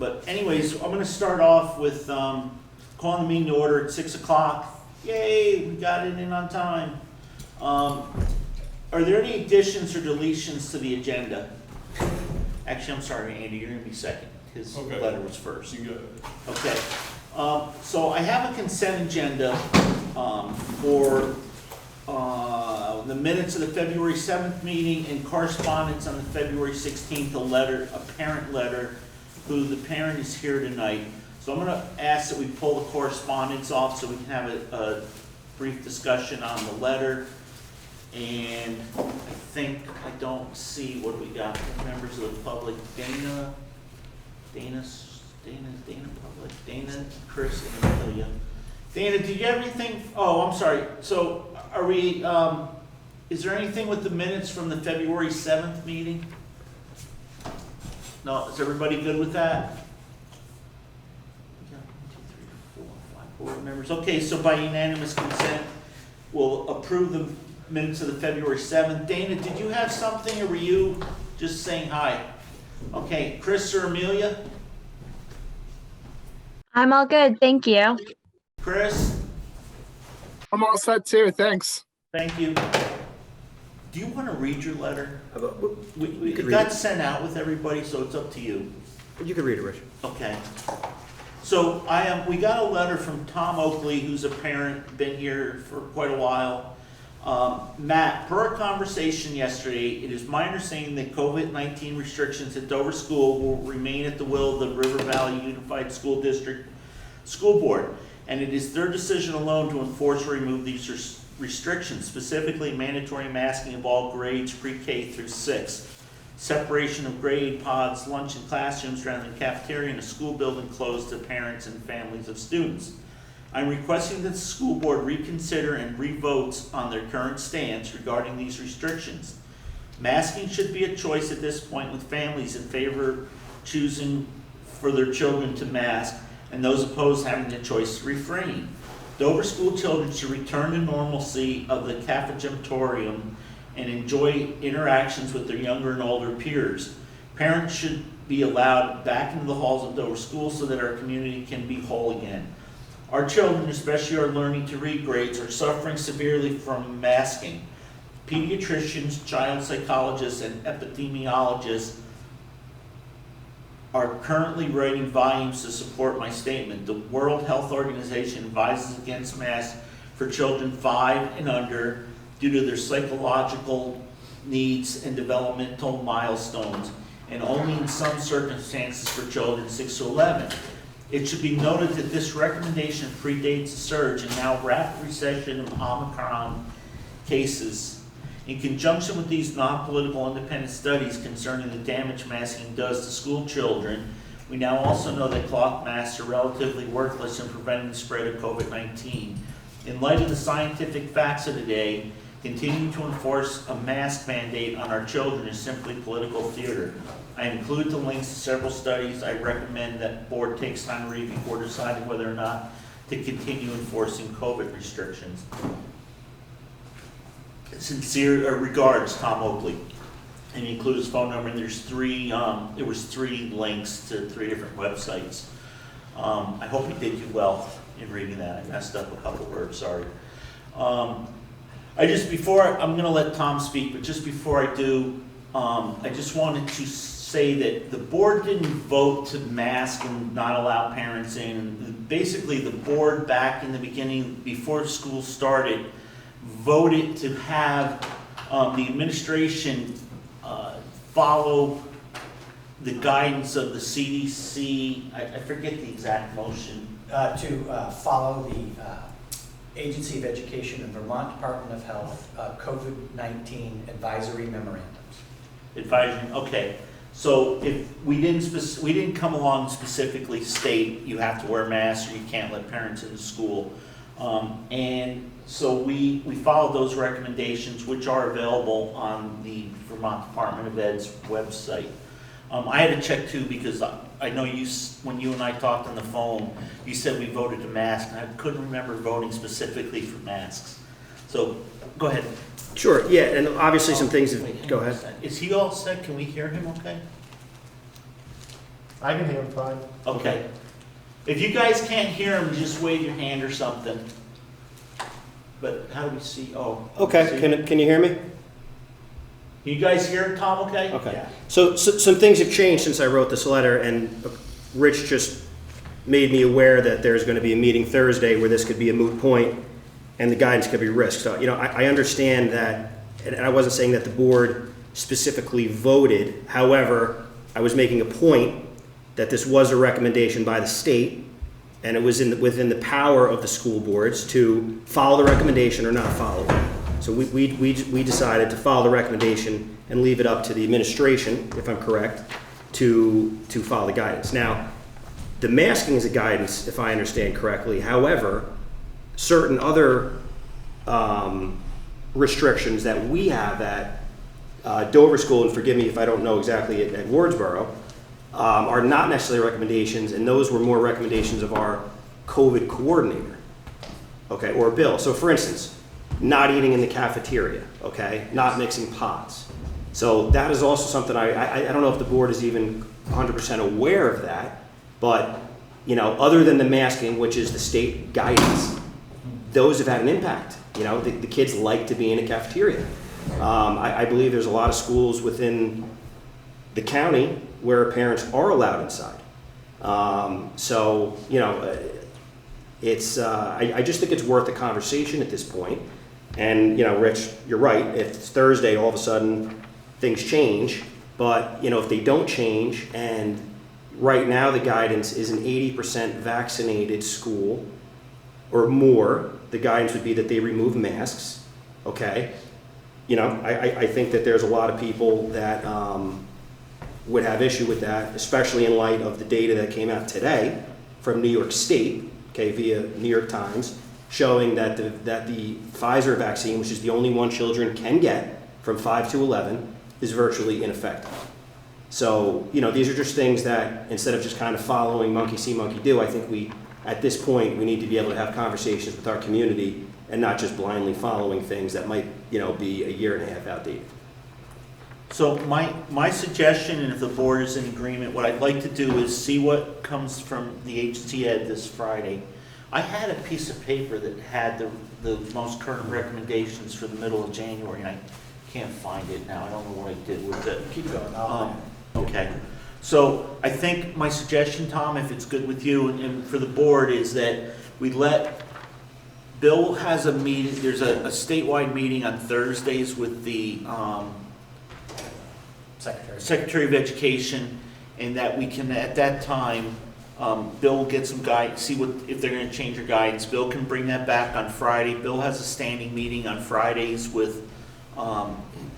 But anyways, I'm gonna start off with calling the meeting to order at 6 o'clock. Yay, we got it in on time. Are there any additions or deletions to the agenda? Actually, I'm sorry, Andy, you're gonna be second. His letter was first. You got it. Okay. So I have a consent agenda for the minutes of the February 7th meeting and correspondence on the February 16th, a parent letter, who the parent is here tonight. So I'm gonna ask that we pull the correspondence off so we can have a brief discussion on the letter. And I don't see, what do we got, members of the public, Dana, Chris, and Amelia. Dana, did you have anything? Oh, I'm sorry. So are we, is there anything with the minutes from the February 7th meeting? No, is everybody good with that? We got 1, 2, 3, 4, 5 board members. Okay, so by unanimous consent, we'll approve the minutes of the February 7th. Dana, did you have something, or were you just saying hi? Okay, Chris or Amelia? I'm all good, thank you. Chris? I'm all set too, thanks. Thank you. Do you want to read your letter? You could It read got it. sent out with everybody, so it's up to you. You can read it, Rich. Okay. So we got a letter from Tom Oakley, who's a parent, been here for quite a while. Matt, per our conversation yesterday, it is my understanding that COVID-19 restrictions at Dover School will remain at the will of the River Valley Unified School District School Board, and it is their decision alone to enforce or remove these restrictions, specifically mandatory masking of all grades pre-K through 6, separation of grade pods, lunch in classrooms rather than cafeteria in a school building closed to parents and families of students. I'm requesting that the school board reconsider and revote on their current stance regarding these restrictions. Masking should be a choice at this point, with families in favor of choosing for their children to mask and those opposed having the choice to refrain. Dover school children should return to normalcy of the cafetorium and enjoy interactions with their younger and older peers. Parents should be allowed back into the halls of Dover School so that our community can be whole again. Our children, especially our learning to read grades, are suffering severely from masking. Pediatricians, child psychologists, and epidemiologists are currently writing volumes to support my statement. The World Health Organization advises against masks for children 5 and under due to their psychological needs and developmental milestones, and only in some circumstances for children 6 to 11. It should be noted that this recommendation predates the surge and now rapid recession of Omicron cases. In conjunction with these non-political independent studies concerning the damage masking does to school children, we now also know that cloth masks are relatively worthless in preventing the spread of COVID-19. In light of the scientific facts of today, continuing to enforce a mask mandate on our children is simply political theater. I include the links to several studies I recommend that board takes time to read before deciding whether or not to continue enforcing COVID restrictions. Sincere regards, Tom Oakley. And he includes his phone number, and there's there was 3 links to 3 different websites. I hope he did you well in reading that. I messed up a couple words, sorry. I'm gonna let Tom speak, but just before I do, I just wanted to say that the board didn't vote to mask and not allow parents in. Basically, the board back in the beginning, before school started, voted to have the administration follow the guidance of the CDC. I forget the exact motion. To follow the Agency of Education and Vermont Department of Health COVID-19 advisory memorandums. Advisory, okay. So if we didn't come along and specifically state you have to wear masks or you can't let parents into school. And so we followed those recommendations, which are available on the Vermont Department of Ed's website. I had to check too, because I know when you and I talked on the phone, you said we voted to mask, and I couldn't remember voting specifically for masks. So go ahead. Sure, yeah, and obviously some things, Wait, go hang on a ahead. second. Is he all set? Can we hear him okay? I can hear him fine. Okay. If you guys can't hear him, just wave your hand or something. But how do we see? Oh. Okay, see? can you hear me? You guys hear him, Tom, okay? Okay. Yeah. So some things have changed since I wrote this letter, and Rich just made me aware that there's going to be a meeting Thursday where this could be a moot point and the guidance could be risked. So, I understand that, and I wasn't saying that the board specifically voted. However, I was making a point that this was a recommendation by the state, and it was within the power of the school boards to follow the recommendation or not follow it. So we decided to follow the recommendation and leave it up to the administration, if I'm correct, to follow the guidance. Now, the masking is a guidance, if I understand correctly. However, certain other restrictions that we have at Dover School, and forgive me if I don't know exactly at Wardsboro, are not necessarily recommendations, and those were more recommendations of our COVID coordinator, okay, or Bill. So for instance, not eating in the cafeteria, okay, not mixing pots. So that is also something I don't know if the board is even 100% aware of that, but other than the masking, which is the state guidance, those have had an impact. The kids like to be in a cafeteria. I believe there's a lot of schools within the county where parents are allowed inside. I just think it's worth a conversation at this point. And, Rich, you're right. If it's Thursday, all of a sudden things change. But, if they don't change, and right now the guidance is an 80% vaccinated school or more, the guidance would be that they remove masks, okay? I think that there's a lot of people that would have issue with that, especially in light of the data that came out today from New York State, okay, via New York Times, showing that the Pfizer vaccine, which is the only one children can get from 5 to 11, is virtually ineffective. So, these are just things that instead of just kind of following monkey see, monkey do, I think at this point, we need to be able to have conversations with our community and not just blindly following things that might, be a year and a half outdated. So my suggestion, and if the board is in agreement, what I'd like to do is see what comes from the agency ed this Friday. I had a piece of paper that had the most current recommendations for the middle of January, and I can't find it now. I don't know what I did with it. Keep going. Okay. So I think my suggestion, Tom, if it's good with you and for the board, is that we Bill has a meeting, there's a statewide meeting on Thursdays with the Secretary of Education, and that we can, at that time, Bill will get some guidance, see if they're going to change their guidance. Bill can bring that back on Friday. Bill has a standing meeting on Fridays with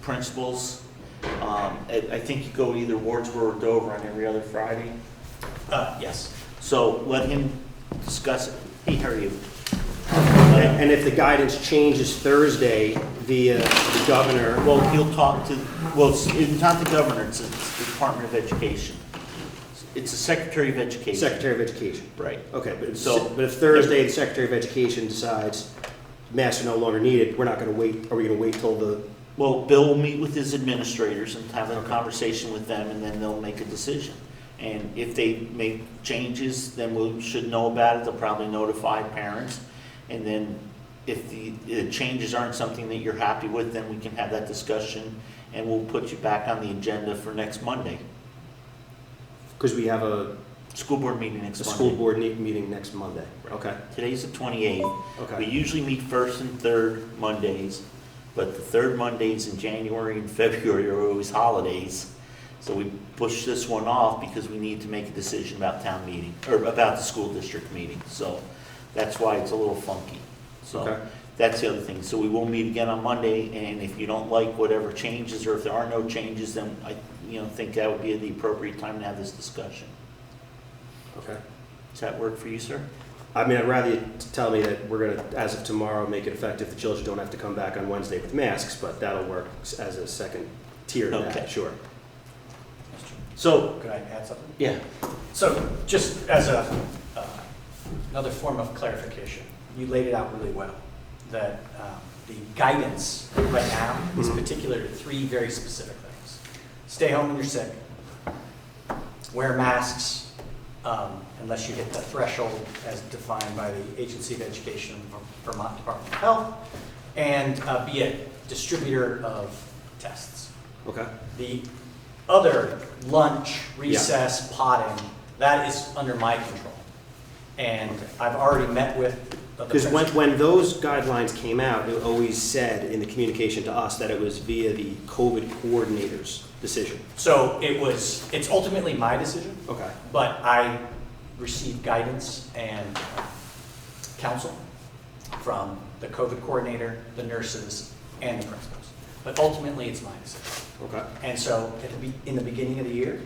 principals. I think you go to either Wardsboro or Dover on every other Friday. Yes. So let him discuss it. Hey, how are you? And if the guidance changes Thursday via the governor, Well, he'll talk to, it's not the governor, it's the Department of Education. It's the Secretary of Education. Secretary of Education. Right. Okay, but So- if Thursday the Secretary of Education decides masks are no longer needed, we're not going to wait. Are we going to wait till the? Well, Bill will meet with his administrators and have a conversation with them, and then they'll make a decision. And if they make changes, then we should know about it. They'll probably notify parents. And then if the changes aren't something that you're happy with, then we can have that discussion, and we'll put you back on the agenda for next Monday. Because we have a School board meeting next Monday. school board meeting next Monday. Okay. Today's the 28th. Okay. We usually meet first and third Mondays, but the third Mondays in January and February are always holidays. So we push this one off because we need to make a decision about town meeting, or about the school district meeting. So that's why it's a little funky. So Okay. that's the other thing. So we will meet again on Monday, and if you don't like whatever changes, or if there are no changes, then I think that would be the appropriate time to have this discussion. Okay. Does that work for you, sir? I mean, I'd rather you tell me that we're going to, as of tomorrow, make it effective. The children don't have to come back on Wednesday with masks, but that'll work as a second tier to Okay. that, sure. So, Could I add something? yeah. So just as another form of clarification, you laid it out really well, that the guidance right now is particular to three very specific things. Stay home when you're sick, wear masks unless you hit the threshold as defined by the Agency of Education of Vermont Department of Health, and be a distributor of tests. Okay. The other lunch, recess, potting, that is under my control. And I've already met with the Because principal. when those guidelines came out, it always said in the communication to us that it was via the COVID coordinator's decision. So it's ultimately my decision, Okay. but I received guidance and counsel from the COVID coordinator, the nurses, and the principals. But ultimately, it's my decision. Okay. And so in the beginning of the year,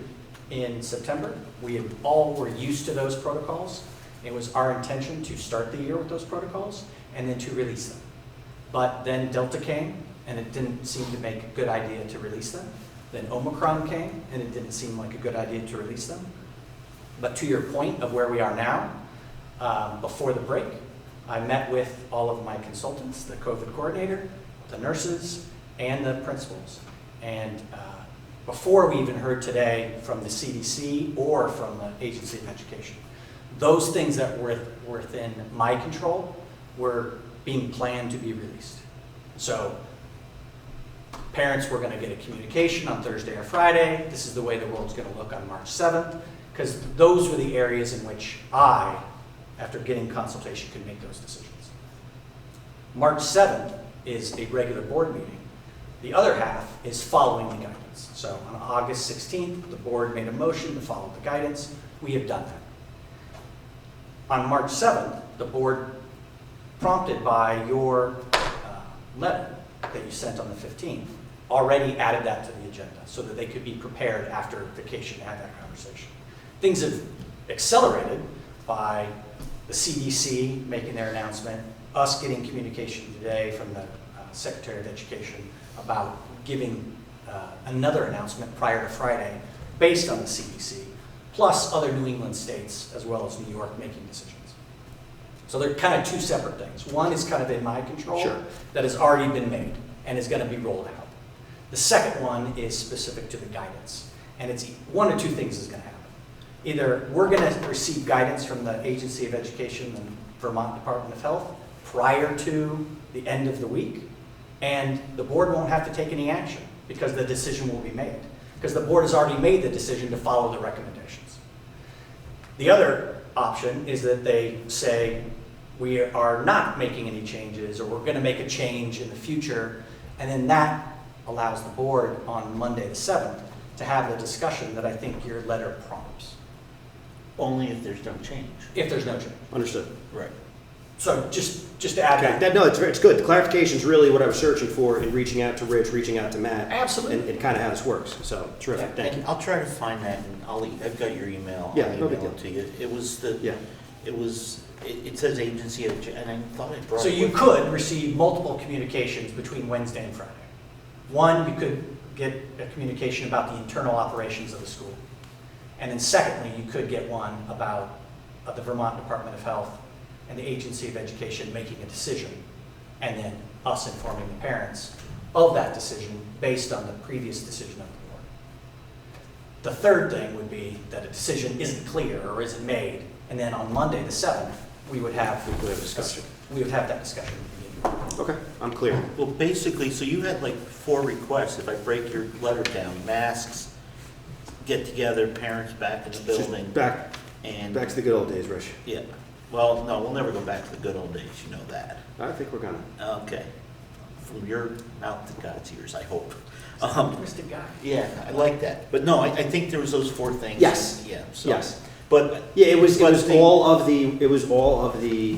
in September, we all were used to those protocols. It was our intention to start the year with those protocols and then to release them. But then Delta came, and it didn't seem to make a good idea to release them. Then Omicron came, and it didn't seem like a good idea to release them. But to your point of where we are now, before the break, I met with all of my consultants, the COVID coordinator, the nurses, and the principals. And before we even heard today from the CDC or from the Agency of Education, those things that were within my control were being planned to be released. So parents were going to get a communication on Thursday or Friday. This is the way the world's going to look on March 7th, because those were the areas in which I, after getting consultation, could make those decisions. March 7th is a regular board meeting. The other half is following the guidance. So on August 16th, the board made a motion to follow the guidance. We have done that. On March 7th, the board, prompted by your letter that you sent on the 15th, already added that to the agenda so that they could be prepared after vacation to have that conversation. Things have accelerated by the CDC making their announcement, us getting communication today from the Secretary of Education about giving another announcement prior to Friday based on the CDC, plus other New England states as well as New York making decisions. So they're kind of two separate things. One is kind of in my control, Sure, that has already been made and is going to be rolled out. The second one is specific to the guidance. And it's one or two things is going to happen. Either we're going to receive guidance from the Agency of Education and Vermont Department of Health prior to the end of the week, and the board won't have to take any action because the decision will be made. Because the board has already made the decision to follow the recommendations. The other option is that they say, we are not making any changes, or we're going to make a change in the future, and then that allows the board on Monday the 7th to have the discussion that I think your letter prompts, Only if there's no change. if there's no change. understood. Right. So just to add Okay, that. no, it's good. The clarification is really what I was searching for in reaching out to Rich, reaching out to Matt. Absolutely. And kind of how this works. So terrific, thank you. And I'll try to find that, and I've got your email. Yeah, I'll no big email it to you. It was the, Yeah. it says agency, and I thought I brought So it you with me. could receive multiple communications between Wednesday and Friday. One, you could get a communication about the internal operations of the school. And then secondly, you could get one about the Vermont Department of Health and the Agency of Education making a decision, and then us informing the parents of that decision based on the previous decision of the board. The third thing would be that a decision isn't clear or isn't made, and then on Monday the 7th, we would have We have a discussion. We would have that discussion at the beginning. Okay, I'm clear. Well, basically, so you had like 4 requests, if I break your letter down: masks, get together, parents back in the building, Back and. to the good old days, Rich. Yeah, well, no, we'll never go back to the good old days, you know that. I think we're gonna. Okay, from your mouth to God's ears, I hope. Optimistic guy. Yeah, I like that, but no, I think there was those 4 things. Yes. Yeah, so. Yes. But. Yeah, it was but all of the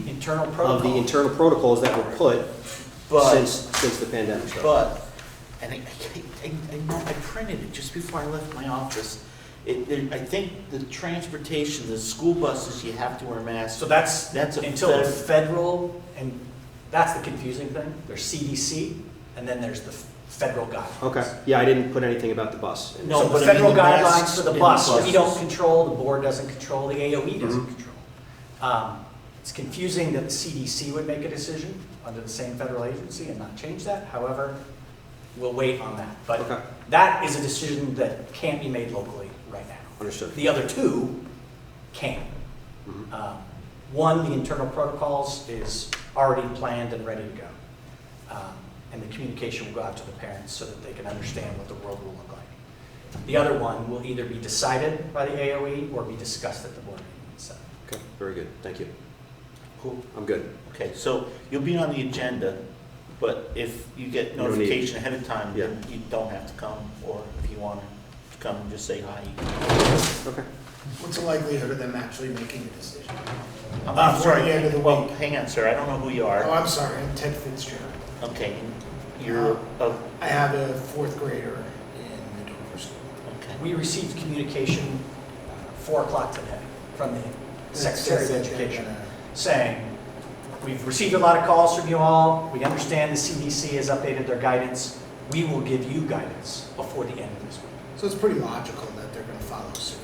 Internal protocol. internal protocols that were put But. since the pandemic started. But, and I printed it just before I left my office. I think the transportation, the school buses, you have to wear masks. So that's a until the fed- federal, and that's the confusing thing. There's CDC, and then there's the federal guidelines. Okay, yeah, I didn't put anything about the bus. No, So but the I mean federal the guidelines masks for the in bus, buses. we don't control, the board doesn't control, the AOE doesn't Mhm. control. It's confusing that the CDC would make a decision under the same federal agency and not change that. However, we'll wait on that. But Okay. that is a decision that can't be made locally right now. Understood. The other two can. One, the internal protocols is already planned and ready to go. And the communication will go out to the parents so that they can understand what the world will look like. The other one will either be decided by the AOE or be discussed at the board meeting. So. Okay, very good. Thank you. Cool. I'm good. Okay, so you'll be on the agenda, but if you get No need. notification ahead of time, then Yeah. you don't have to come, or if you want to come and just say hi, you can. Okay. What's the likelihood of them actually making a decision? I'm Before sorry, the end of the well, week. hang on, sir, I don't know who you Oh, are. I'm sorry, I'm Ted Fitzgerald. Okay, you're, I have a fourth grader in the Dover school. okay. We received communication 4 o'clock today from the Secretary of That says that they're Education gonna- saying, we've received a lot of calls from you all. We understand the CDC has updated their guidance. We will give you guidance before the end of this week. So it's pretty logical that they're gonna follow suit.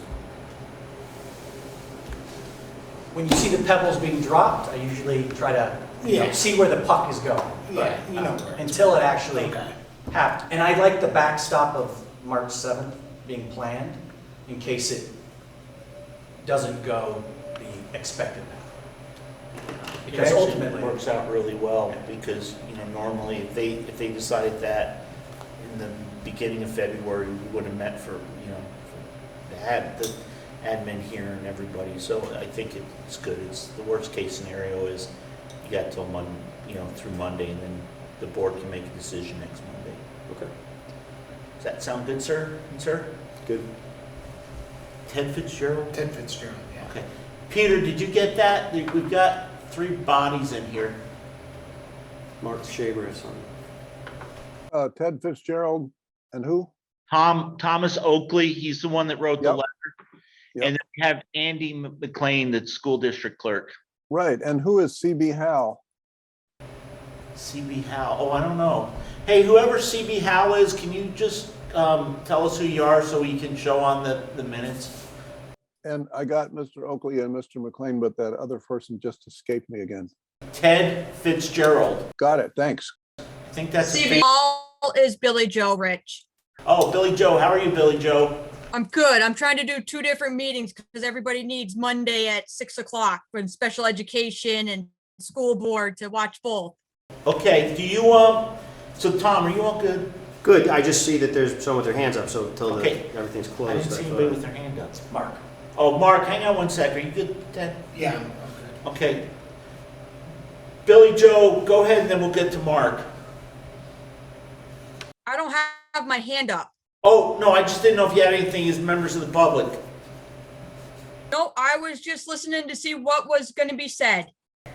When you see the pebbles being dropped, I usually try to Yeah. see where the puck is going. Yeah, you know where it's Until it actually Okay. happened. And I like the backstop of March 7th being planned in case it doesn't go the expected path. It Because actually ultimately, works out really well, because, normally if they decided that in the beginning of February, we would have met for to have the admin here and everybody, so I think it's good. It's, the worst case scenario is you got till through Monday, and then the board can make a decision next Monday. Okay. Does that sound good, sir? Sir? Good. Ted Fitzgerald? Ted Fitzgerald, yeah. Okay. Peter, did you get that? We've got 3 bodies in here. Mark Shaver is on. Ted Fitzgerald and who? Thomas Oakley, he's the one that wrote the Yep. letter. Yep. And then we have Andy McLean, the school district clerk. Right, and who is CB Howe? CB Howe, oh, I don't know. Hey, whoever CB Howe is, can you just tell us who you are so we can show on the minutes? And I got Mr. Oakley and Mr. McLean, but that other person just escaped me again. Ted Fitzgerald. Got it, thanks. I think that's a CV Hall is Billy Joe Rich. Oh, Billy Joe, how are you, Billy Joe? I'm good. I'm trying to do 2 different meetings because everybody needs Monday at 6 o'clock for special education and school board to watch both. Okay, do you, so Tom, are you all good? Good. I just see that there's someone with their hands up, so until Okay. everything's I closed. didn't see I anybody thought- with their hand up. Mark. Oh, Mark, hang on one sec. Are you good, Ted? Yeah, I'm good. Okay. Billy Joe, go ahead and then we'll get to Mark. I don't have my hand up. Oh, no, I just didn't know if you had anything as members of the public. No, I was just listening to see what was going to be said.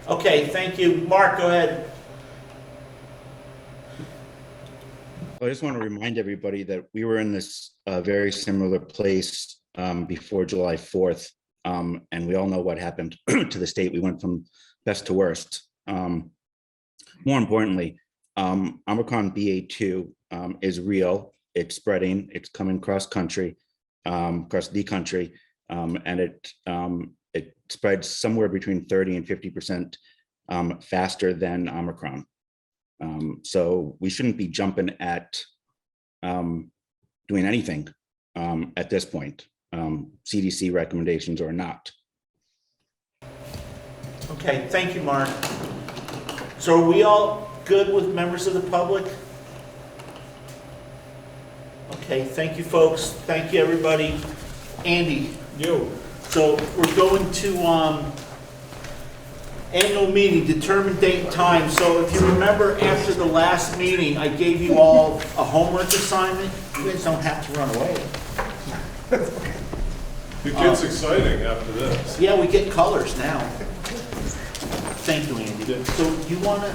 Okay, thank you. Mark, go ahead. I just want to remind everybody that we were in this very similar place before July 4th. And we all know what happened to the state. We went from best to worst. More importantly, Omicron BA2 is real. It's spreading. It's coming across the country, and it spreads somewhere between 30 and 50% faster than Omicron. So we shouldn't be jumping at doing anything at this point, CDC recommendations or not. Okay, thank you, Mark. So are we all good with members of the public? Okay, thank you, folks. Thank you, everybody. Andy? You. So we're going to annual meeting, determine date and time. So if you remember, after the last meeting, I gave you all a homework assignment. You guys don't have to run away. It gets exciting after this. Yeah, we get colors now. Thank you, Andy. So you wanna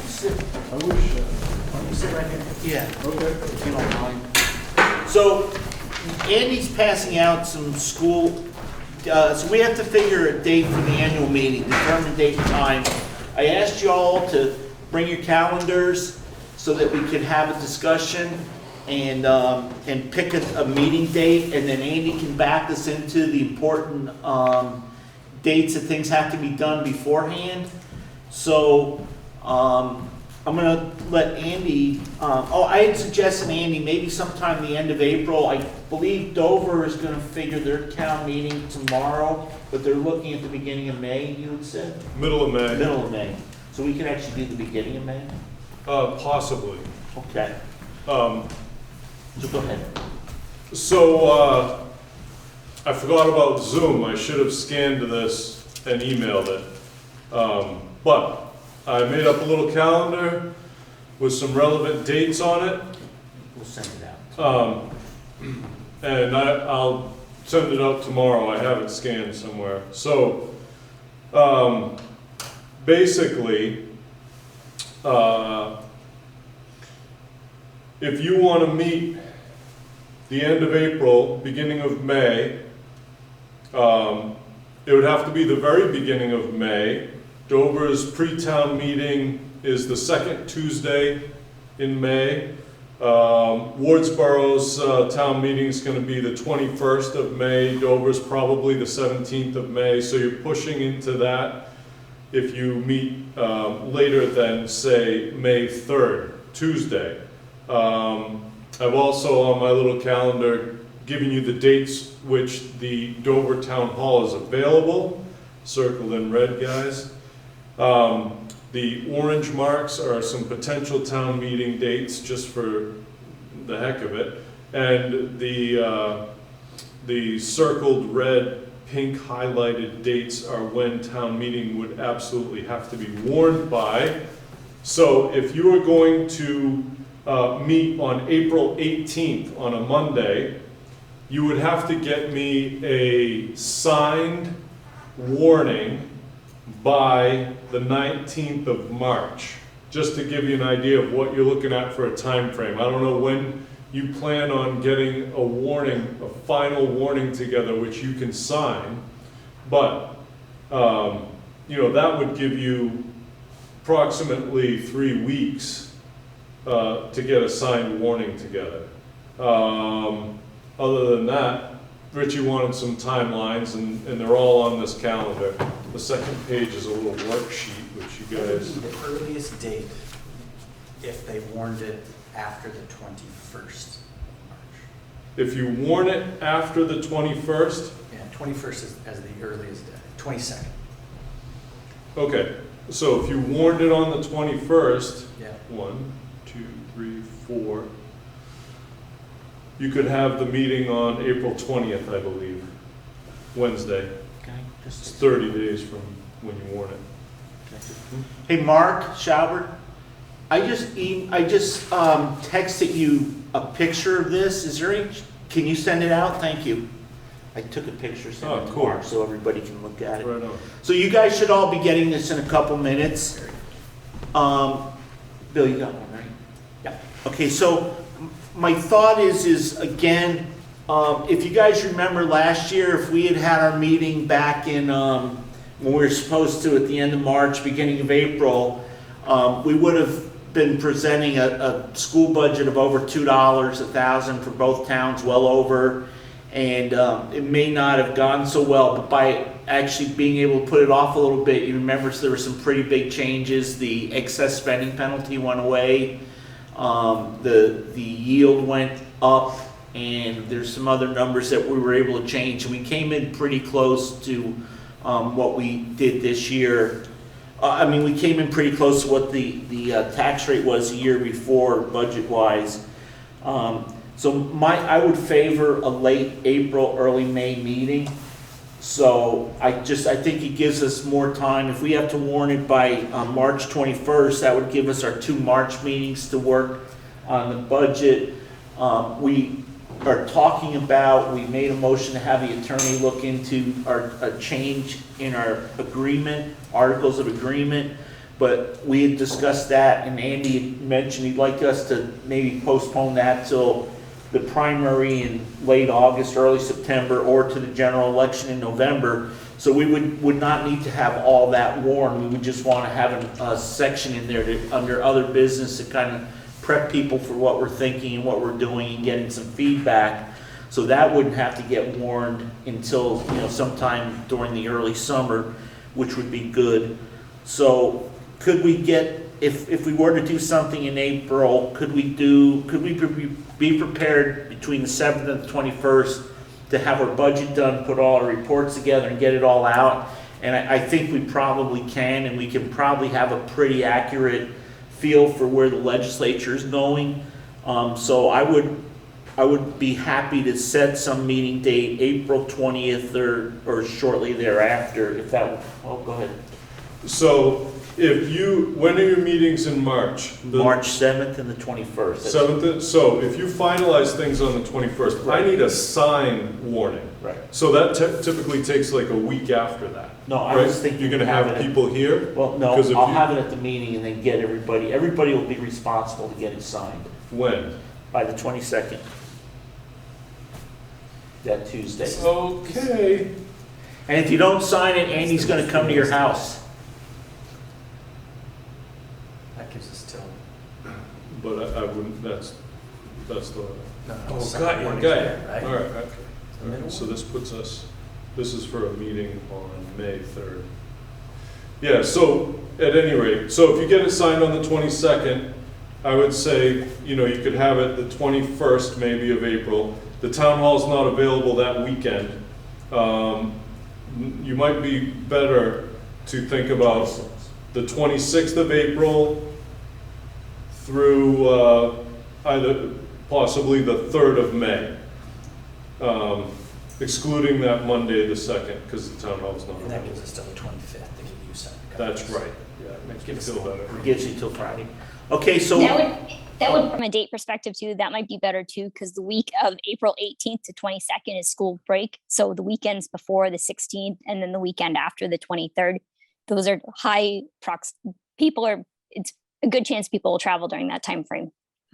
sit, I wish, want me to sit right here? Yeah. okay. If you don't mind. So Andy's passing out some school, so we have to figure a date for the annual meeting, determine date and time. I asked you all to bring your calendars so that we could have a discussion and pick a meeting date, and then Andy can back us into the important dates that things have to be done beforehand. So I'm gonna let Andy, I had suggested Andy, maybe sometime the end of April. I believe Dover is gonna figure their town meeting tomorrow, but they're looking at the beginning of May, you had said? Middle of May, Middle of May. So we can actually do the beginning of May? possibly. Okay, Um, so go ahead. So, I forgot about Zoom. I should have scanned this and emailed it. But I made up a little calendar with some relevant dates on it. We'll send it out. And I'll send it out tomorrow. I have it scanned somewhere. So, basically, if you want to meet the end of April, beginning of May, it would have to be the very beginning of May. Dover's pre-town meeting is the second Tuesday in May. Wardsboro's town meeting is going to be the 21st of May. Dover's probably the 17th of May. So you're pushing into that if you meet later than, say, May 3rd, Tuesday. I've also on my little calendar given you the dates which the Dover Town Hall is available, circled in red, guys. The orange marks are some potential town meeting dates just for the heck of it. And the circled red, pink highlighted dates are when town meeting would absolutely have to be warned by. So if you are going to meet on April 18th on a Monday, you would have to get me a signed warning by the 19th of March, just to give you an idea of what you're looking at for a time frame. I don't know when you plan on getting a warning, a final warning together, which you can sign, but that would give you approximately 3 weeks to get a signed warning together. Other than that, Richie wanted some timelines, and they're all on this calendar. The second page is a little worksheet, which you What would guys, be the earliest date if they warned it after the 21st of March? if you warn it after the 21st, Yeah, 21st is as the earliest day, 22nd. okay, so if you warned it on the 21st, Yeah. 1, 2, 3, 4, you could have the meeting on April 20th, I believe, Wednesday. Okay, It's just 30 days from when you warn it. Hey, Mark Schaubert, I just texted you a picture of this. Is there any, can you send it out? Thank you. I took a picture, sent it to cool. Mark so everybody can look at it. Right on. So you guys should all be getting this in a couple minutes. Bill, you got one, right? Yeah. Okay, so my thought is again, if you guys remember last year, if we had had our meeting back in, when we were supposed to at the end of March, beginning of April, we would have been presenting a school budget of over $2 a thousand for both towns, well over. And it may not have gone so well, but by actually being able to put it off a little bit, you remember there were some pretty big changes. The excess spending penalty went away. The yield went up, and there's some other numbers that we were able to change. We came in pretty close to what we did this year. We came in pretty close to what the tax rate was the year before, budget-wise. So I would favor a late April, early May meeting. So I think it gives us more time. If we have to warn it by March 21st, that would give us our 2 March meetings to work on the budget. We are talking about, we made a motion to have the attorney look into a change in our agreement, articles of agreement. But we had discussed that, and Andy had mentioned he'd like us to maybe postpone that till the primary in late August, early September, or to the general election in November. So we would not need to have all that warned. We would just want to have a section in there under other business to kind of prep people for what we're thinking and what we're doing and getting some feedback. So that wouldn't have to get warned until sometime during the early summer, which would be good. So could we get if we were to do something in April, could we be prepared between the 7th and the 21st to have our budget done, put all our reports together and get it all out? And I think we probably can, and we can probably have a pretty accurate feel for where the legislature is going. So I would be happy to set some meeting date, April 20th or shortly thereafter, if that, oh, go ahead. So when are your meetings in March? March 7th and the 21st. 7th, so if you finalize things on the 21st, I need a sign warning. Right. So that typically takes like a week after that. No, I right? was thinking. You're gonna have people here? Well, no, Because if I'll you- have it at the meeting and then get everybody will be responsible to get it signed When? by the 22nd. That Tuesday. Okay. And if you don't sign it, Andy's gonna come to your house. That gives us till. But I wouldn't, that's the. No, Got you. right? All right, okay. The middle So one? this is for a meeting on May 3rd. Yeah, so at any rate, so if you get it signed on the 22nd, I would say, you could have it the 21st maybe of April. The town hall's not available that weekend. You might be better to think about the 26th of April through either possibly the 3rd of May. Excluding that Monday, the 2nd, because the town hall's not And that available. gives us till the 25th to give you some. That's right. Yeah, it makes me feel better. Gives you till Friday. Okay, so. That would, from a date perspective too, that might be better too, because the week of April 18th to 22nd is school break. So the weekends before the 16th and then the weekend after the 23rd, those are high it's a good chance people will travel during that time frame.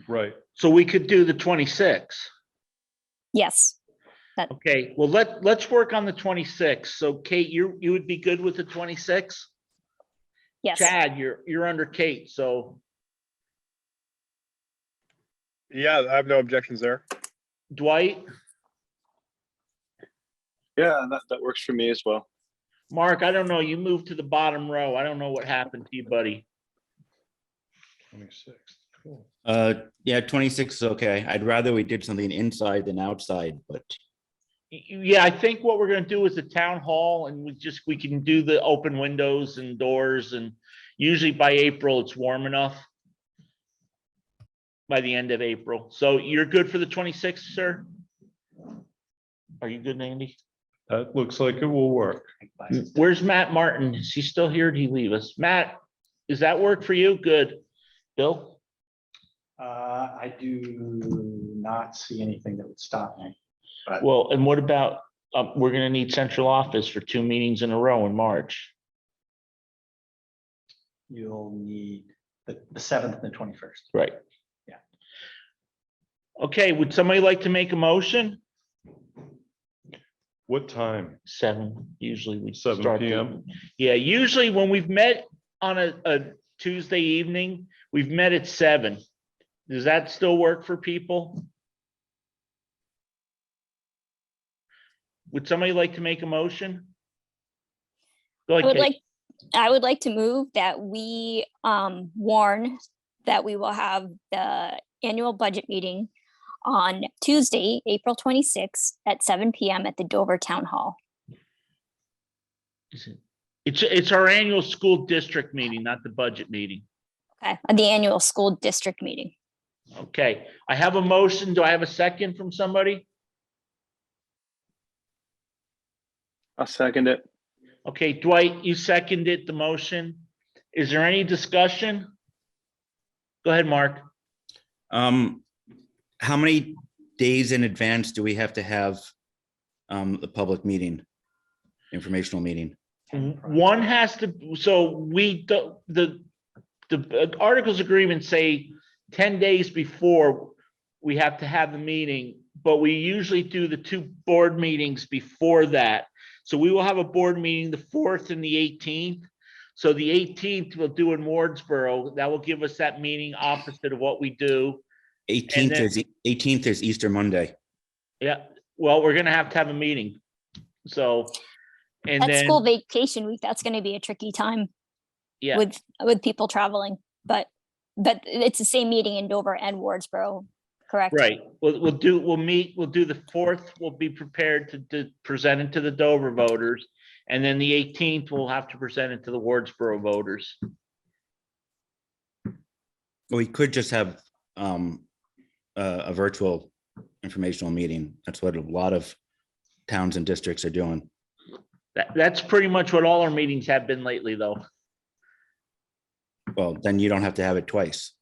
Right. So we could do the 26th. Yes. Okay, well, let's work on the 26th. So Kate, you would be good with the 26th? Yes. Chad, you're under Kate, so Yeah, I have no objections there. Dwight, Yeah, that works for me as well. Mark, I don't know, you moved to the bottom row. I don't know what happened to you, buddy. 26th, cool. Yeah, 26 is okay. I'd rather we did something inside than outside, but Yeah, I think what we're gonna do is the town hall, and we can do the open windows and doors, and usually by April, it's warm enough. By the end of April. So you're good for the 26th, sir? Are you good, Andy? That looks like it will work. Where's Matt Martin? Is he still here? Did he leave us? Matt, does that work for you? Good. Bill? I do not see anything that would stop me. But Well, and what about, we're gonna need central office for 2 meetings in a row in March. you'll need the 7th and the 21st. Right. Yeah. Okay, would somebody like to make a motion? What time? 7, usually we 7 start. PM? Yeah, usually when we've met on a Tuesday evening, we've met at 7. Does that still work for people? Would somebody like to make a motion? Go I ahead, would Kate. I would like to move that we warn that we will have the annual budget meeting on Tuesday, April 26th at 7 PM at the Dover Town Hall. It's our annual school district meeting, not the budget meeting. Okay, the annual school district meeting. Okay, I have a motion. Do I have a second from somebody? I'll second it. Okay, Dwight, you seconded the motion. Is there any discussion? Go ahead, Mark. how many days in advance do we have to have the public meeting, informational meeting? One has to, so we, the articles agreement say 10 days before we have to have the meeting, but we usually do the 2 board meetings before that. So we will have a board meeting the 4th and the 18th. So the 18th we'll do in Wardsboro. That will give us that meeting opposite of what we do. 18th is Easter Monday. Yeah, well, we're gonna have to have a meeting. So, and That's then, school vacation week. That's going to be a tricky time yeah, with people traveling. but it's the same meeting in Dover and Wardsboro, correct? Right. We'll do the 4th. We'll be prepared to present it to the Dover voters. And then the 18th, we'll have to present it to the Wardsboro voters. We could just have a virtual informational meeting. That's what a lot of towns and districts are doing. That's pretty much what all our meetings have been lately, though. Well, then you don't have to have it twice.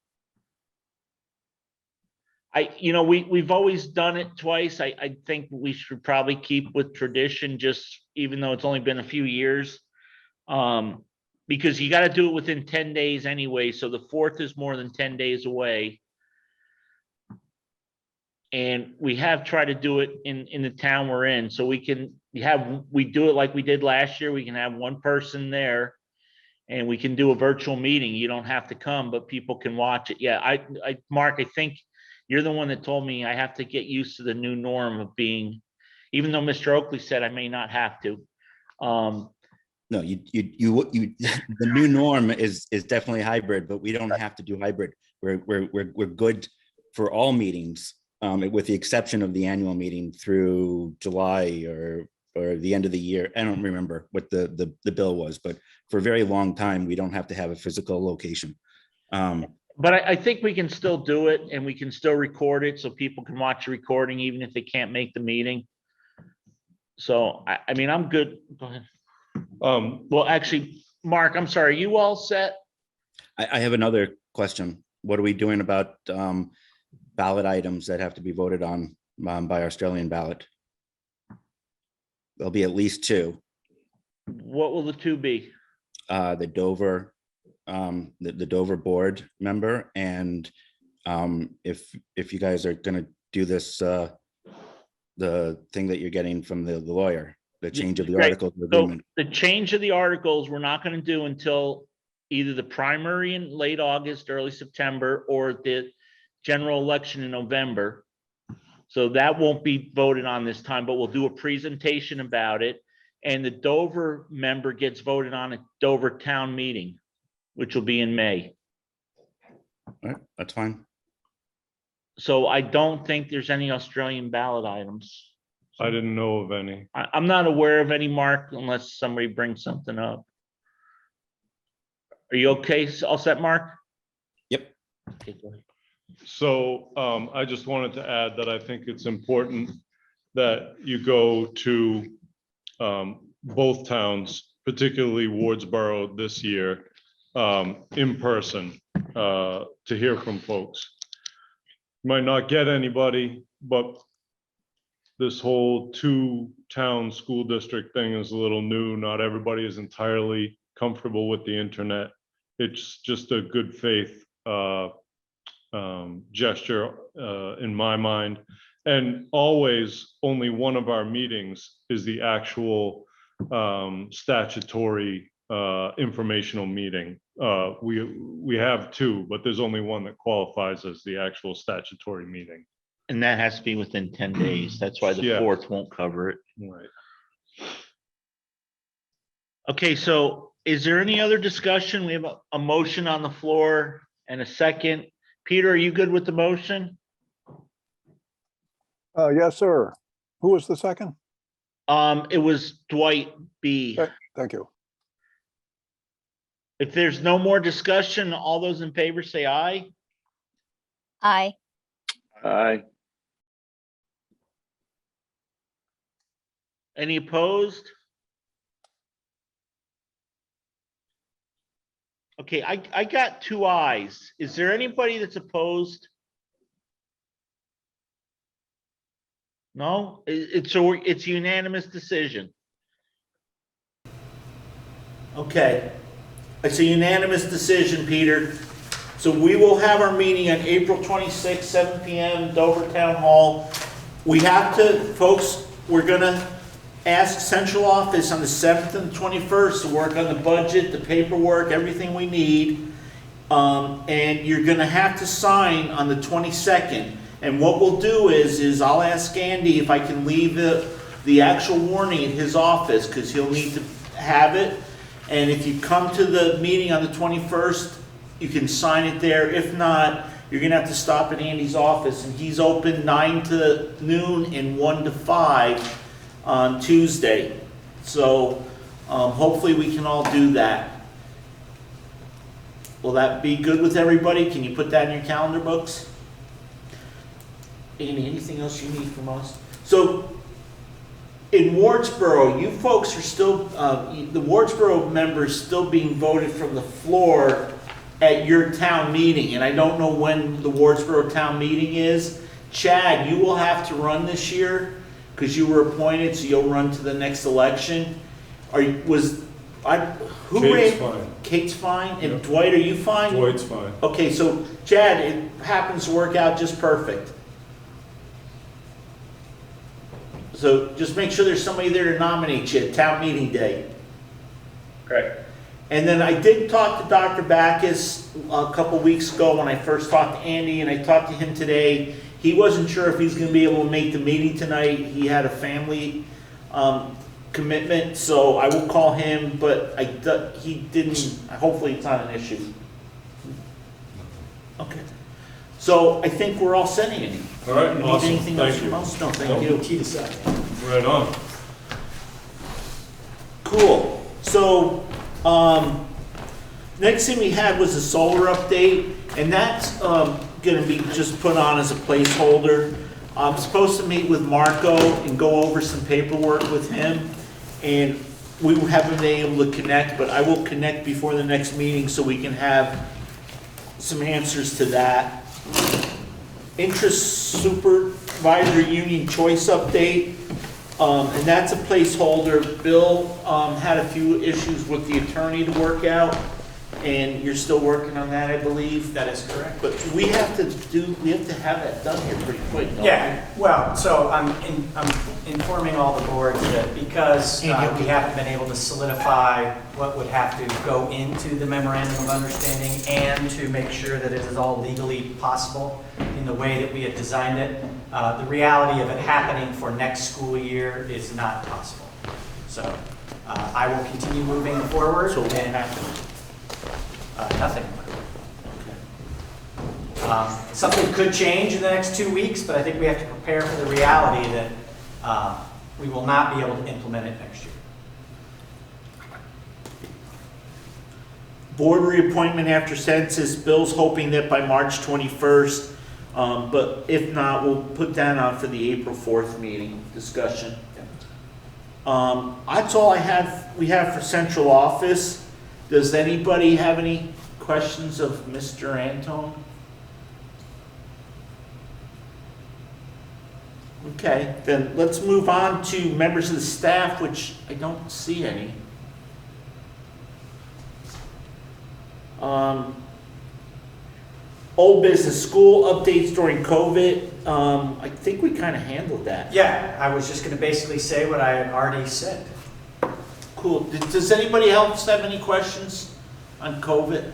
We've always done it twice. I think we should probably keep with tradition, just even though it's only been a few years. Because you got to do it within 10 days anyway. So the 4th is more than 10 days away. And we have tried to do it in the town we're in. So we do it like we did last year. We can have one person there and we can do a virtual meeting. You don't have to come, but people can watch it. Yeah, Mark, I think you're the one that told me I have to get used to the new norm of being, even though Mr. Oakley said I may not have to. No, you the new norm is definitely hybrid, but we don't have to do hybrid. We're good for all meetings, with the exception of the annual meeting through July or the end of the year. I don't remember what the bill was, but for a very long time, we don't have to have a physical location. But I think we can still do it and we can still record it so people can watch the recording even if they can't make the meeting. So, I mean, I'm good. Go ahead. Well, actually, Mark, I'm sorry, you all set? I have another question. What are we doing about ballot items that have to be voted on by Australian ballot? There'll be at least 2. What will the 2 be? The Dover, the Dover board member, and if you guys are gonna do this, the thing that you're getting from the lawyer, the change of the articles of agreement. So the change of the articles, we're not going to do until either the primary in late August, early September, or the general election in November. So that won't be voted on this time, but we'll do a presentation about it. And the Dover member gets voted on at Dover town meeting, which will be in May. All right, that's fine. So I don't think there's any Australian ballot items. I didn't know of any. I'm not aware of any, Mark, unless somebody brings something up. Are you okay? All set, Mark? Yep. Okay, go ahead. So I just wanted to add that I think it's important that you go to both towns, particularly Wardsboro this year, in person to hear from folks. You might not get anybody, but this whole 2-town school district thing is a little new. Not everybody is entirely comfortable with the internet. It's just a good faith gesture in my mind. And always only one of our meetings is the actual statutory informational meeting. We have 2, but there's only one that qualifies as the actual statutory meeting. And that has to be within 10 days. That's why the 4th won't cover it. Right. Okay, so is there any other discussion? We have a motion on the floor and a second. Peter, are you good with the motion? Yes, sir. Who was the second? It was Dwight B. Okay, thank you. If there's no more discussion, all those in favor say aye. Aye. Aye. Any opposed? Okay, I got 2 ayes. Is there anybody that's opposed? No, it's unanimous decision. Okay, it's a unanimous decision, Peter. So we will have our meeting on April 26th, 7 p.m. Dover Town Hall. We have to, folks, we're gonna ask central office on the 7th and the 21st to work on the budget, the paperwork, everything we need. And you're gonna have to sign on the 22nd. And what we'll do is I'll ask Andy if I can leave the actual warning in his office, because he'll need to have it. And if you come to the meeting on the 21st, you can sign it there. If not, you're gonna have to stop at Andy's office, and he's open 9 to noon and 1 to 5 on Tuesday. So hopefully we can all do that. Will that be good with everybody? Can you put that in your calendar books? Andy, anything else you need from us? So in Wardsboro, you folks are still, the Wardsboro members still being voted from the floor at your town meeting, and I don't know when the Wardsboro town meeting is. Chad, you will have to run this year because you were appointed, so you'll run to the next election. Who Kate's ran? fine. Kate's fine, and Yep. Dwight, are you fine? Dwight's fine. Okay, so Chad, it happens to work out just perfect. So just make sure there's somebody there to nominate you at town meeting day. Great. And then I did talk to Dr. Backus a couple weeks ago when I first talked to Andy, and I talked to him today. He wasn't sure if he's gonna be able to make the meeting tonight. He had a family commitment, so I will call him, but he didn't, hopefully it's not an issue. Okay. So I think we're all set, Andy. All right, You need awesome. anything else Thank from you. us? No, Nope. thank you. Key to second. Right on. Cool. So, next thing we had was a solar update, and that's gonna be just put on as a placeholder. I'm supposed to meet with Marco and go over some paperwork with him, and we haven't been able to connect, but I will connect before the next meeting so we can have some answers to that. Supervisor union choice update, and that's a placeholder. Bill had a few issues with the attorney to work out, and you're still working on that, I believe. That is correct. But we have to have that done here pretty quick, don't we? Yeah, well, so I'm informing all the boards that because we haven't been able to solidify what would have to go into the memorandum of understanding and to make sure that it is all legally possible in the way that we had designed it, the reality of it happening for next school year is not possible. So I will continue moving forward. So what and happened? Nothing. Something could change in the next 2 weeks, but I think we have to prepare for the reality that we will not be able to implement it next year. Board reappointment after census. Bill's hoping that by March 21st, but if not, we'll put that on for the April 4th meeting discussion. That's all we have for central office. Does anybody have any questions of Mr. Antone? Okay, then let's move on to members of the staff, which I don't see any. Old business, school updates during COVID. I think we kind of handled that. Yeah, I was just going to basically say what I had already said. Cool. Does anybody else have any questions on COVID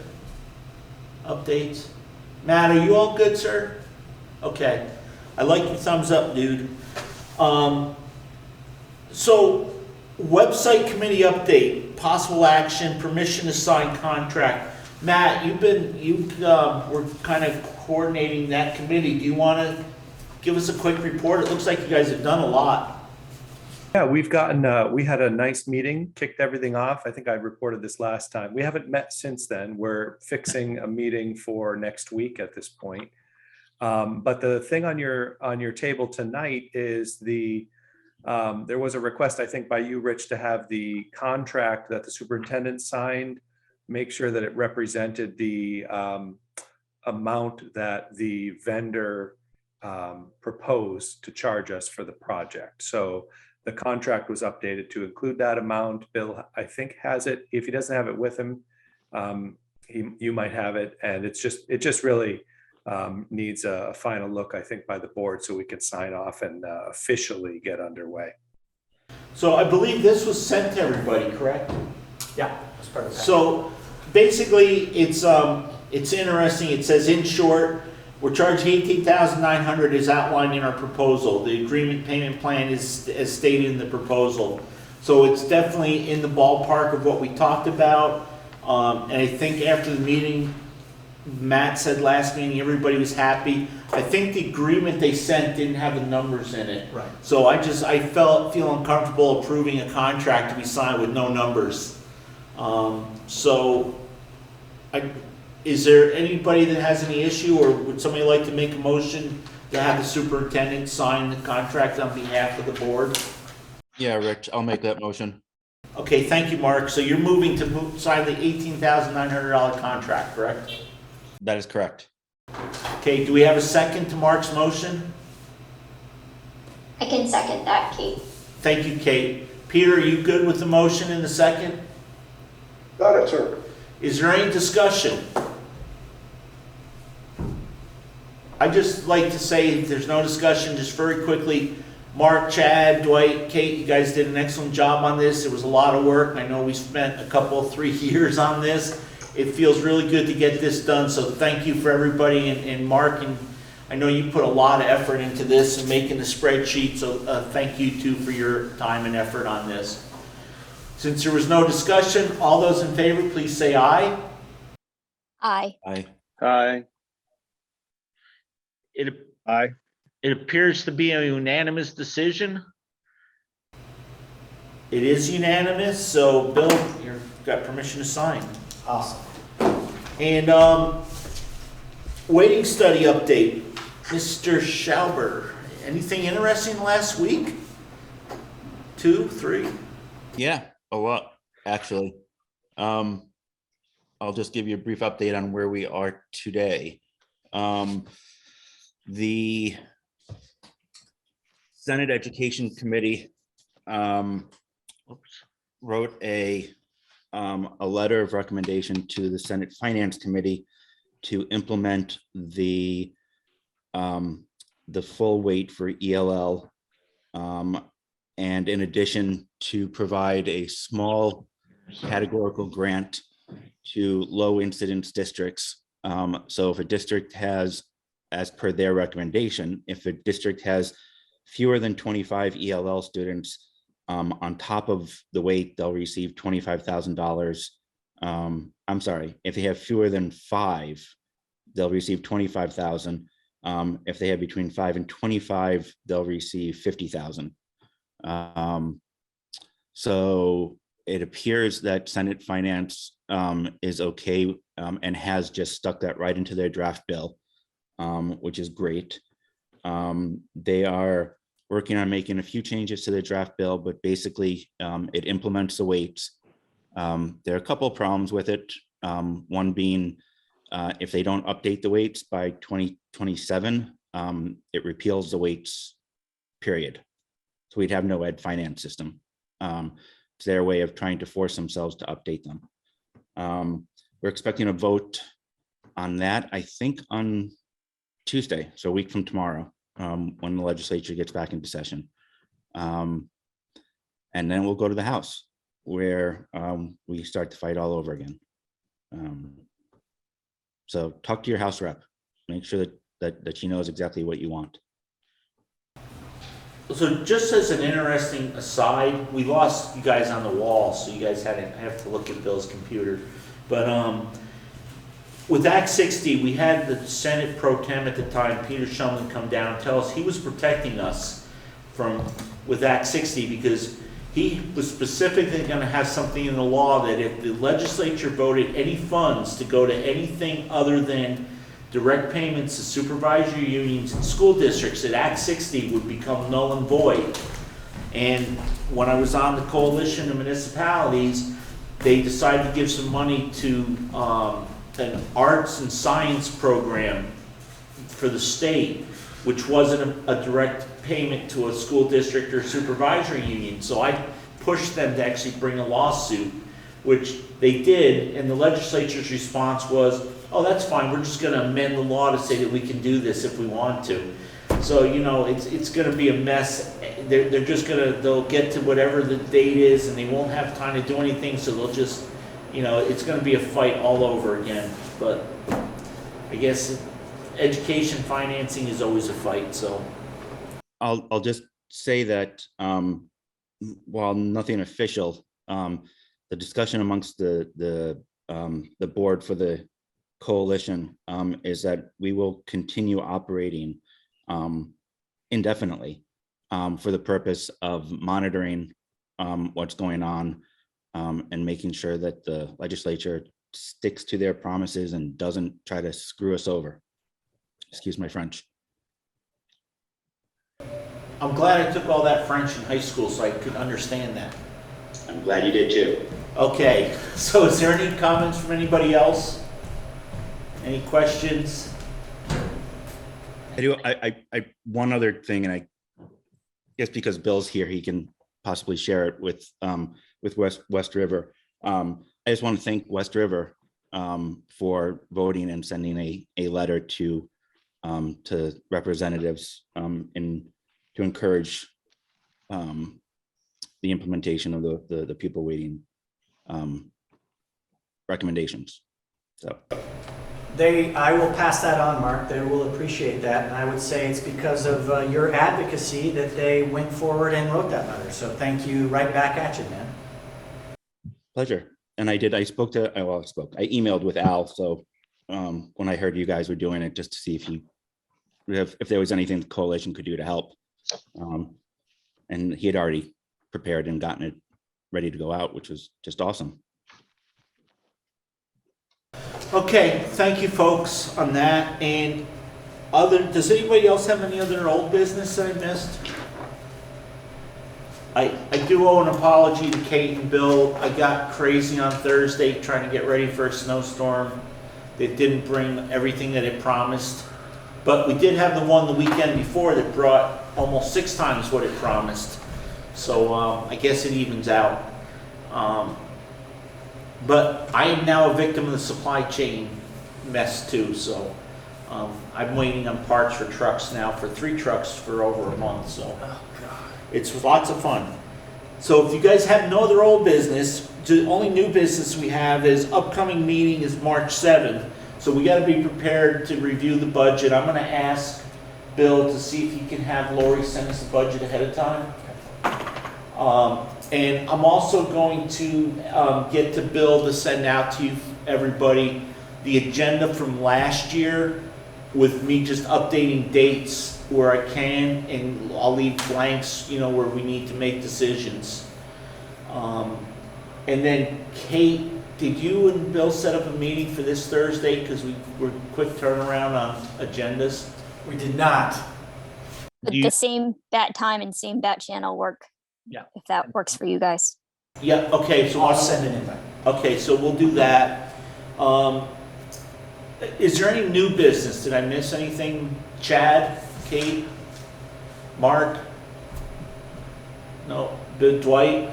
updates? Matt, are you all good, sir? Okay. I like your thumbs up, dude. So, website committee update, possible action, permission to sign contract. Matt, you were kind of coordinating that committee. Do you want to give us a quick report? It looks like you guys have done a lot. Yeah, we had a nice meeting, kicked everything off. I think I reported this last time. We haven't met since then. We're fixing a meeting for next week at this point. But the thing on your table tonight is there was a request, I think, by you, Rich, to have the contract that the superintendent signed, make sure that it represented the amount that the vendor proposed to charge us for the project. So the contract was updated to include that amount. Bill, I think, has it. If he doesn't have it with him, you might have it. And it just really needs a final look, I think, by the board so we can sign off and officially get underway. So I believe this was sent to everybody, correct? Yeah, that's part of that. So basically, it's interesting. It says, in short, we're charging $18,900 as outlined in our proposal. The agreement payment plan is as stated in the proposal. So it's definitely in the ballpark of what we talked about. And I think after the meeting, Matt said last meeting, everybody was happy. I think the agreement they sent didn't have the numbers in it. Right. So I feel uncomfortable approving a contract to be signed with no numbers. Is there anybody that has any issue, or would somebody like to make a motion to have the superintendent sign the contract on behalf of the board? Yeah, Rich, I'll make that motion. Okay, thank you, Mark. So you're moving to sign the $18,900 contract, correct? That is correct. Okay, do we have a second to Mark's motion? I can second that, Kate. Thank you, Kate. Peter, are you good with the motion in the second? Got it, sir. Is there any discussion? I'd just like to say, if there's no discussion, just very quickly, Mark, Chad, Dwight, Kate, you guys did an excellent job on this. It was a lot of work. I know we spent a couple, 3 years on this. It feels really good to get this done, so thank you for everybody, and Mark, and I know you put a lot of effort into this and making the spreadsheet, so thank you too for your time and effort on this. Since there was no discussion, all those in favor, please say aye. Aye. Aye. Aye. Aye. It appears to be a unanimous decision. It is unanimous, so Bill, you've got permission to sign. Awesome. And waiting study update, Mr. Schauber. Anything interesting last week? 2, 3? Yeah, a lot, actually. I'll just give you a brief update on where we are today. The Senate Education Committee wrote a letter of recommendation to the Senate Finance Committee to implement the full weight for ELL, and in addition to provide a small categorical grant to low incidence districts. So if a district has, as per their recommendation, if a district has fewer than 25 ELL students, on top of the weight, they'll receive $25,000. I'm sorry, if they have fewer than 5, they'll receive $25,000. If they have between 5 and 25, they'll receive $50,000. So it appears that Senate Finance is okay, and has just stuck that right into their draft bill, which is great. They are working on making a few changes to the draft bill, but basically it implements the weights. There are a couple of problems with it. One being if they don't update the weights by 2027, it repeals the weights, period. So we'd have no ed finance system. It's their way of trying to force themselves to update them. We're expecting a vote on that, I think, on Tuesday, so a week from tomorrow, when the legislature gets back into session. And then we'll go to the House, where we start the fight all over again. So talk to your House rep, make sure that she knows exactly what you want. So just as an interesting aside, we lost you guys on the wall, so you guys have to look at Bill's computer. But with Act 60, we had the Senate Pro Tem at the time, Peter Shumlin, come down and tell us he was protecting us with Act 60 because he was specifically going to have something in the law that if the legislature voted any funds to go to anything other than direct payments to supervisory unions and school districts, that Act 60 would become null and void. And when I was on the Coalition of Municipalities, they decided to give some money to an arts and science program for the state, which wasn't a direct payment to a school district or supervisory union. So I pushed them to actually bring a lawsuit, which they did, and the legislature's response was, oh, that's fine, we're just gonna amend the law to say that we can do this if we want to. So, you know, it's gonna be a mess. They're just they'll get to whatever the date is and they won't have time to do anything, so they'll just, you know, it's gonna be a fight all over again. But I guess education financing is always a fight, so. I'll just say that while nothing official, the discussion amongst the board for the coalition is that we will continue operating indefinitely for the purpose of monitoring what's going on and making sure that the legislature sticks to their promises and doesn't try to screw us over. Excuse my French. I'm glad I took all that French in high school so I could understand that. I'm glad you did too. Okay, so is there any comments from anybody else? Any questions? I one other thing, and I guess because Bill's here, he can possibly share it with West River. I just want to thank West River for voting and sending a letter to representatives to encourage the implementation of the pupil weighting recommendations. So I will pass that on, Mark. They will appreciate that. And I would say it's because of your advocacy that they went forward and wrote that letter. So thank you right back at you, man. pleasure. And I emailed with Al. So when I heard you guys were doing it, just to see if there was anything the coalition could do to help. And he had already prepared and gotten it ready to go out, which was just awesome. Okay, thank you folks on that. And does anybody else have any other old business that I missed? I do owe an apology to Kate and Bill. I got crazy on Thursday trying to get ready for a snowstorm. It didn't bring everything that it promised. But we did have the one the weekend before that brought almost 6 times what it promised. So I guess it evens out. But I am now a victim of the supply chain mess too. So I'm waiting on parts for trucks now, for 3 trucks for over a month. So it's lots of fun. So if you guys have no other old business, the only new business we have is upcoming meeting is March 7th. So we got to be prepared to review the budget. I'm going to ask Bill to see if he can have Lori send us the budget ahead of time. And I'm also going to get to Bill to send out to you, everybody, the agenda from last year with me just updating dates where I can, and I'll leave blanks, where we need to make decisions. And then Kate, did you and Bill set up a meeting for this Thursday? Because we were quick turnaround on agendas. We did not. But the same bat time and same bat channel work. Yeah. If that works for you guys. Yeah, okay, so I'll send an invite. Okay, so we'll do that. Is there any new business? Did I miss anything? Chad, Kate, Mark? No, Dwight?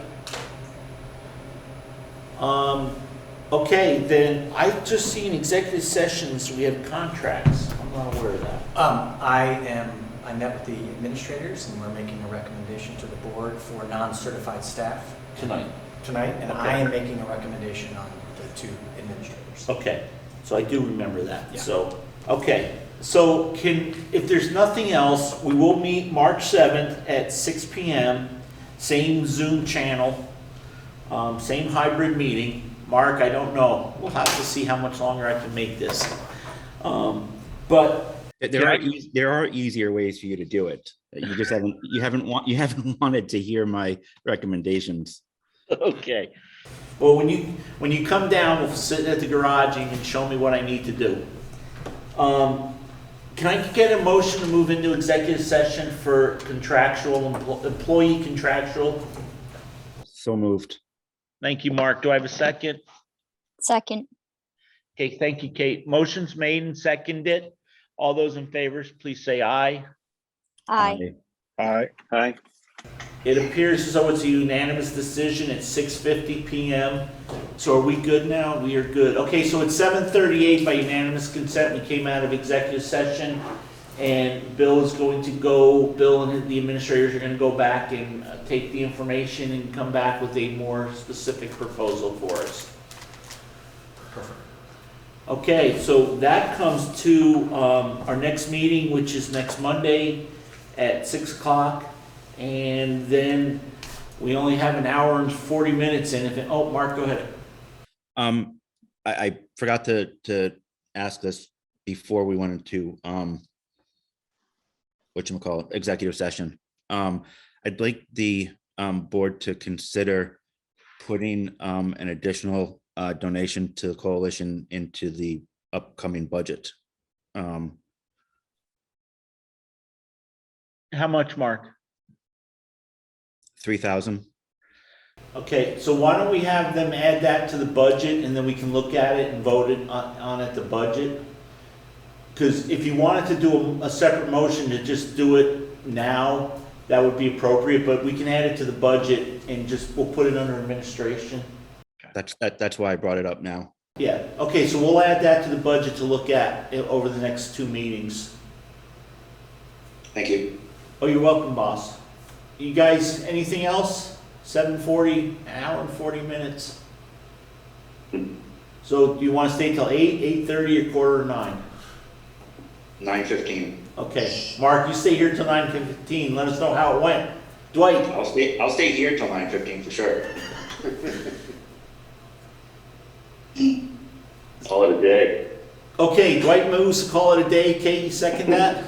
Okay, then I just see in executive sessions we have contracts. I'm not aware of that. I met with the administrators and we're making a recommendation to the board for non-certified staff Tonight. and Okay. I am making a recommendation on the 2 administrators. Okay, so I do remember that. Yeah. So, okay, so if there's nothing else, we will meet March 7th at 6 p.m., same Zoom channel, same hybrid meeting. Mark, I don't know. We'll have to see how much longer I can make this. But there are easier ways for you to do it. You just haven't wanted to hear my recommendations. okay. Well, when you come down, we'll sit at the garage and you can show me what I need to do. Can I get a motion to move into executive session for employee contractual? So moved. Thank you, Mark. Do I have a second? Second. Okay, thank you, Kate. Motion's made and seconded. All those in favor, please say aye. Aye. Aye. It appears as though it's a unanimous decision at 6:50 p.m. So are we good now? We are good. Okay, so at 7:38 by unanimous consent, we came out of executive session and Bill and the administrators are going to go back and take the information and come back with a more specific proposal for us. Perfect. Okay, so that comes to our next meeting, which is next Monday at 6 o'clock. And then we only have an hour and 40 minutes in. Mark, go ahead. I forgot to asked us before we went into, whatchamacallit, executive session. I'd like the board to consider putting an additional donation to the coalition into the upcoming budget. How much, Mark? 3,000. Okay, so why don't we have them add that to the budget and then we can look at it and vote it on at the budget? Because if you wanted to do a separate motion to just do it now, that would be appropriate, but we can add it to the budget and just, we'll put it under administration. That's why I brought it up now. Yeah, okay, so we'll add that to the budget to look at over the next 2 meetings. Thank you. Oh, you're welcome, boss. You guys, anything else? 7:40, an hour and 40 minutes. So do you want to stay till 8, 8:30, or 8:45? 9:15. Okay, Mark, you stay here till 9:15. Let us know how it went. Dwight? I'll stay here till 9:15 for sure. Call it a day. Okay, Dwight moves to call it a day. Kate, you second that?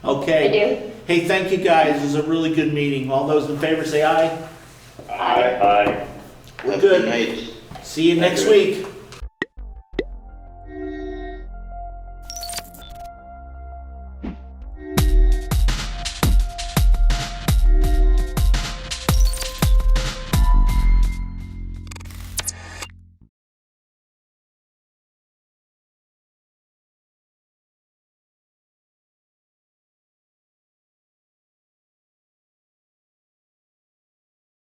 Okay. I do. Hey, thank you guys. It was a really good meeting. All those in favor say aye. Aye. We're good. See you next week.